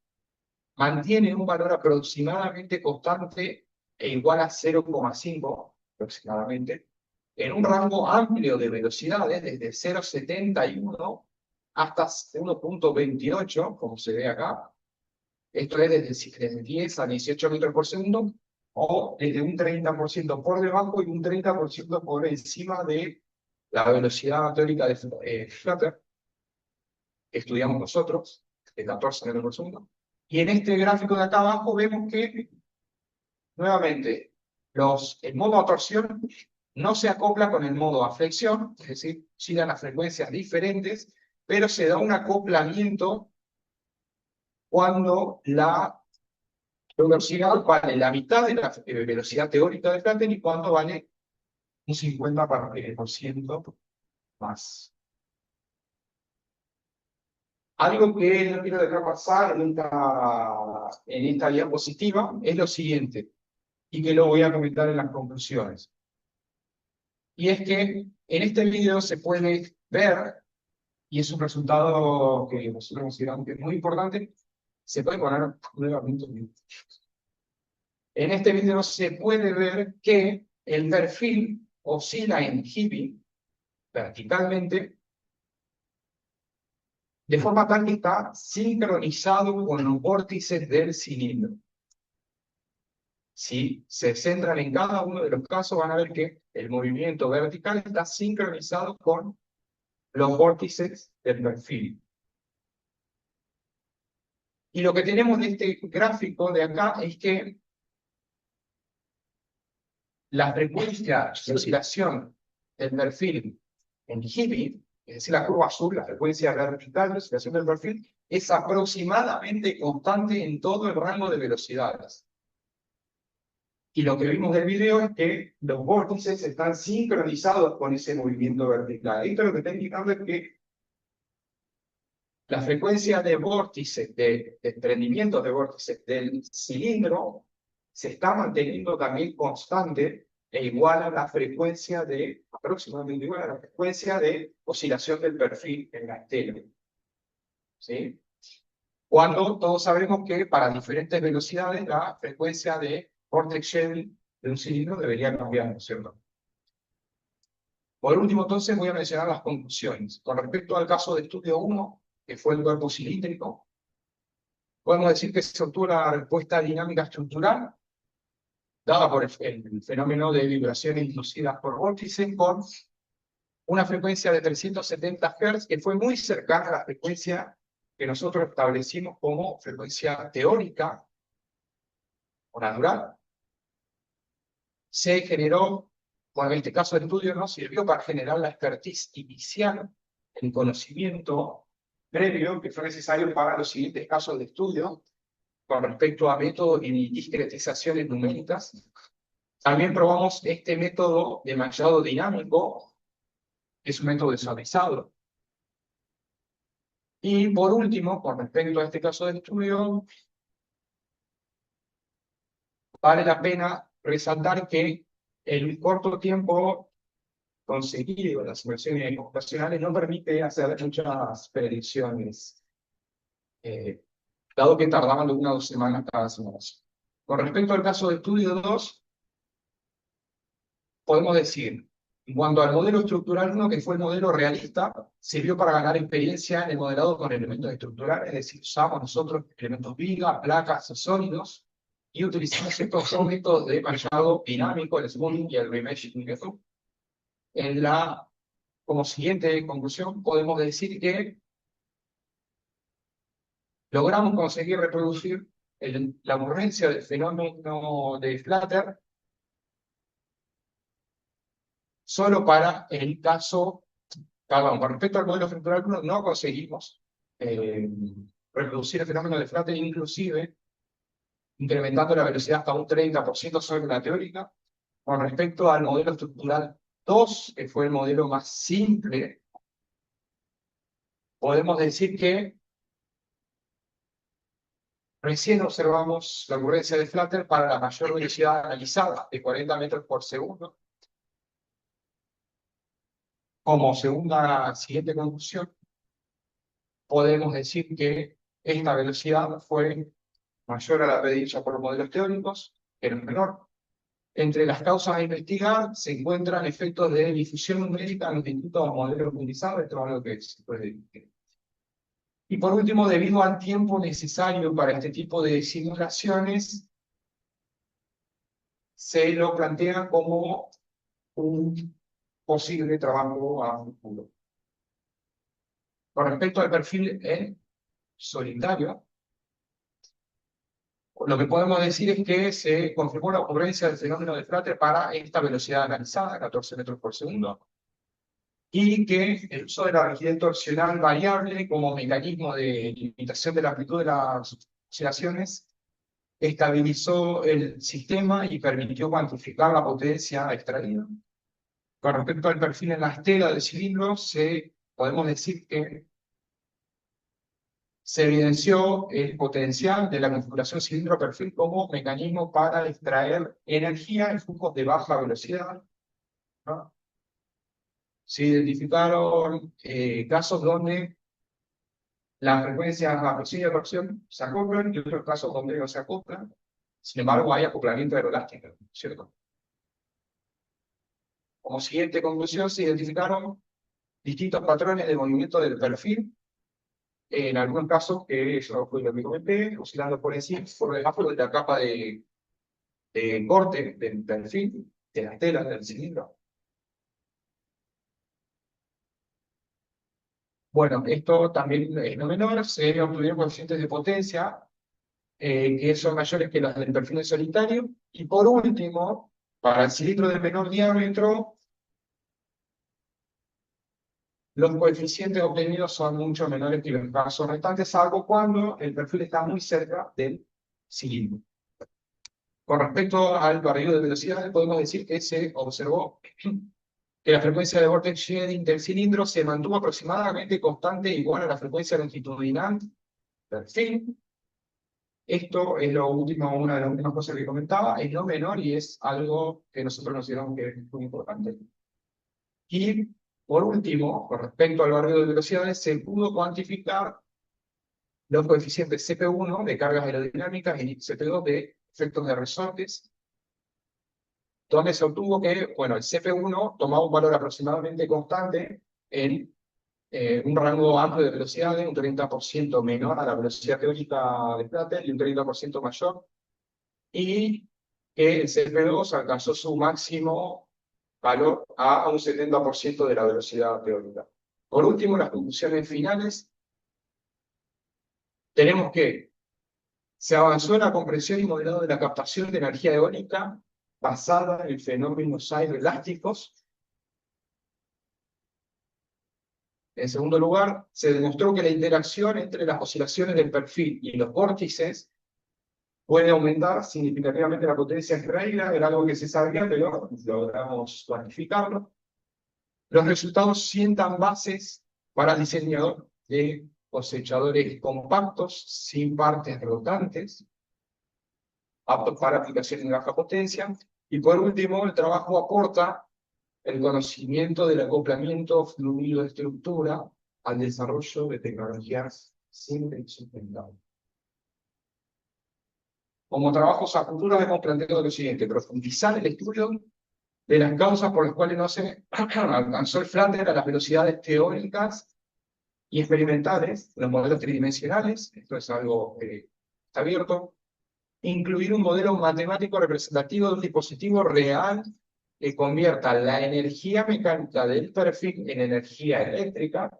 mantiene un valor aproximadamente constante e igual a 0,5 aproximadamente, en un rango amplio de velocidades, desde 0,71 hasta 1,28, como se ve acá. Esto es desde 10 a 18 metros por segundo, o desde un 30% por debajo y un 30% por encima de la velocidad teórica de Flutter que estudiamos nosotros, de 14 metros por segundo. Y en este gráfico de acá abajo vemos que, nuevamente, el modo a torsión no se acopla con el modo a flexión, es decir, siguen las frecuencias diferentes, pero se da un acoplamiento cuando la velocidad vale la mitad de la velocidad teórica de Flutter y cuando vale un 50% más. Algo que no quiero dejar pasar en esta diapositiva es lo siguiente, y que lo voy a comentar en las conclusiones. Y es que en este video se puede ver, y es un resultado que nosotros consideramos que es muy importante, se puede poner nuevamente. En este video se puede ver que el perfil oscila en Hippie verticalmente, de forma tal que está sincronizado con los vórtices del cilindro. Si se centran en cada uno de los casos, van a ver que el movimiento vertical está sincronizado con los vórtices del perfil. Y lo que tenemos de este gráfico de acá es que la frecuencia de oscilación del perfil en Hippie, es decir, la curva azul, la frecuencia vertical de oscilación del perfil, es aproximadamente constante en todo el rango de velocidades. Y lo que vimos del video es que los vórtices están sincronizados con ese movimiento vertical. Esto lo que está indicando es que la frecuencia de vórtices, de desprendimiento de vórtices del cilindro, se está manteniendo también constante e igual a la frecuencia de, aproximadamente igual a la frecuencia de oscilación del perfil en la estela. ¿Sí? Cuando todos sabemos que para diferentes velocidades la frecuencia de vortex shedding de un cilindro debería cambiar, ¿no es cierto? Por último, entonces, voy a mencionar las conclusiones. Con respecto al caso de estudio 1, que fue el cuerpo cilíndrico, podemos decir que se obtuvo la respuesta dinámica estructural, dada por el fenómeno de vibraciones inducidas por vórtices, con una frecuencia de 370 Hz, que fue muy cercana a la frecuencia que nosotros establecimos como frecuencia teórica o natural. Se generó, bueno, en este caso el estudio nos sirvió para generar la expertise inicial el conocimiento previo que fue necesario para los siguientes casos de estudio con respecto a métodos y discretizaciones numéricas. También probamos este método de mallado dinámico, que es un método desuavizado. Y por último, con respecto a este caso de estudio, vale la pena resaltar que el corto tiempo conseguido en las inversiones computacionales no permite hacer muchas predicciones, dado que tardaban de 1 a 2 semanas cada simulación. Con respecto al caso de estudio 2, podemos decir, en cuanto al modelo estructural 1, que fue el modelo realista, sirvió para ganar experiencia en el modelado con elementos estructurales, es decir, usamos nosotros elementos viga, placas, sólidos, y utilizamos estos dos métodos de mallado dinámico, el smoothing y el remeshing. Como siguiente conclusión, podemos decir que logramos conseguir reproducir la ocurrencia del fenómeno de Flutter solo para el caso, perdón, con respecto al modelo estructural 1, no conseguimos reproducir el fenómeno de Flutter, inclusive incrementando la velocidad hasta un 30% sobre la teórica. Con respecto al modelo estructural 2, que fue el modelo más simple, podemos decir que recién observamos la ocurrencia de Flutter para la mayor velocidad analizada, de 40 metros por segundo. Como siguiente conclusión, podemos decir que esta velocidad fue mayor a la predicta por modelos teóricos, pero menor. Entre las causas a investigar se encuentran efectos de difusión numérica en los distintos modelos utilizados, esto es algo que se puede discutir. Y por último, debido al tiempo necesario para este tipo de simulaciones, se lo plantea como un posible trabajo a futuro. Con respecto al perfil solitario, lo que podemos decir es que se confirmó la ocurrencia del fenómeno de Flutter para esta velocidad analizada, 14 metros por segundo, y que el uso de la rigidez torsional variable como mecanismo de limitación de la amplitud de las oscilaciones estabilizó el sistema y permitió cuantificar la potencia extraída. Con respecto al perfil en la estela del cilindro, podemos decir que se evidenció el potencial de la configuración cilindro-perfil como mecanismo para extraer energía en flujos de baja velocidad, ¿no? Se identificaron casos donde las frecuencias a presión y a torsión se acoplan y otros casos donde no se acoplan. Sin embargo, hay acoplamiento aeroelástico, ¿cierto? Como siguiente conclusión, se identificaron distintos patrones de movimiento del perfil. En algunos casos, que yo fui lo que comenté, oscilando por encima, por debajo de la capa de corte del perfil, de las telas del cilindro. Bueno, esto también es no menor, se obtuvieron coeficientes de potencia que son mayores que los del perfil en solitario. Y por último, para el cilindro de menor diámetro, los coeficientes obtenidos son mucho menores que los casos restantes, salvo cuando el perfil está muy cerca del cilindro. Con respecto al barrido de velocidades, podemos decir que se observó que la frecuencia de vortex shedding del cilindro se mantuvo aproximadamente constante igual a la frecuencia longitudinal del perfil. Esto es una de las últimas cosas que comentaba, es lo menor y es algo que nosotros consideramos que es muy importante. Y por último, con respecto al barrido de velocidades, se pudo cuantificar los coeficientes CP1 de cargas aerodinámicas y CP2 de efectos de resortes, donde se obtuvo que, bueno, el CP1 tomaba un valor aproximadamente constante en un rango amplio de velocidades, un 30% menor a la velocidad teórica de Flutter y un 30% mayor, y que el CP2 alcanzó su máximo valor a un 70% de la velocidad teórica. Por último, las conclusiones finales. Tenemos que se avanzó en la comprensión y modelado de la captación de energía eólica basada en fenómenos aeroelásticos. En segundo lugar, se demostró que la interacción entre las oscilaciones del perfil y los vórtices puede aumentar significativamente la potencia en regla, era algo que se sabía, pero logramos cuantificarlo. Los resultados sientan bases para el diseñador de cosechadores compactos, sin partes rotantes, aptos para aplicaciones de baja potencia. Y por último, el trabajo aporta el conocimiento del acoplamiento fluido de estructura al desarrollo de tecnologías simples y sustentables. Como trabajos a futuro hemos planteado lo siguiente: profundizar el estudio de las causas por las cuales no se alcanzó el flutter a las velocidades teóricas y experimentales, los modelos tridimensionales, esto es algo que está abierto. Incluir un modelo matemático representativo de un dispositivo real que convierta la energía mecánica del perfil en energía eléctrica,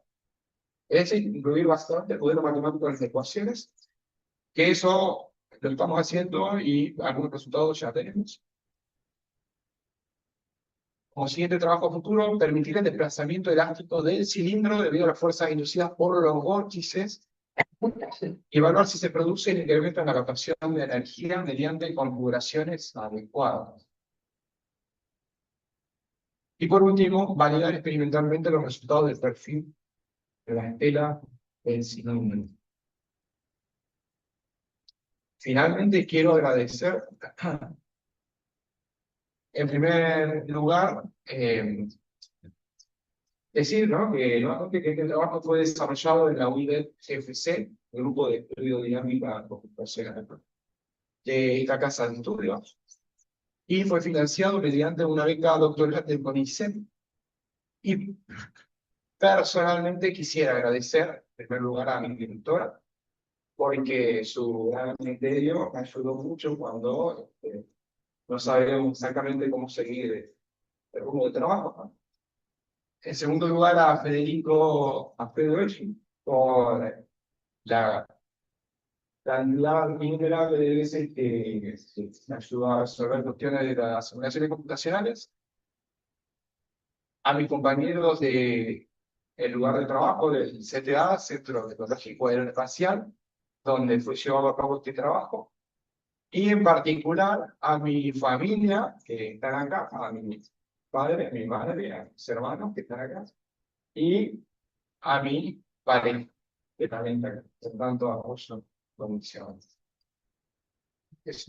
es decir, incluir bastante el modelo matemático de las ecuaciones, que eso lo estamos haciendo y algunos resultados ya tenemos. Como siguiente trabajo futuro, permitir el desplazamiento elástico del cilindro debido a las fuerzas inducidas por los vórtices y evaluar si se produce el incremento en la captación de energía mediante configuraciones adecuadas. Y por último, validar experimentalmente los resultados del perfil de la estela en cilindro. Finalmente, quiero agradecer, en primer lugar, decir, ¿no?, que este trabajo fue desarrollado en la UIDEP GFC, Grupo de Estudio Dinámica Computacional, de esta casa de estudios, y fue financiado mediante una beca doctoral del CONICET. Y personalmente quisiera agradecer, en primer lugar, a mi directora, porque su gran criterio me ayudó mucho cuando no sabíamos exactamente cómo seguir el rumbo de trabajo, ¿no? En segundo lugar, a Alfredo Elchi, por la cantidad innumerable de veces que me ayudó a resolver cuestiones de las simulaciones computacionales. A mis compañeros del lugar de trabajo del CTA, Centro Tecnológico Aeroespacial, donde fue llevado a cabo este trabajo. Y en particular a mi familia, que están acá, a mi padre, a mi madre, a mis hermanos que están acá, y a mi pareja, que también está acá, por tanto apoyo condiciones. Es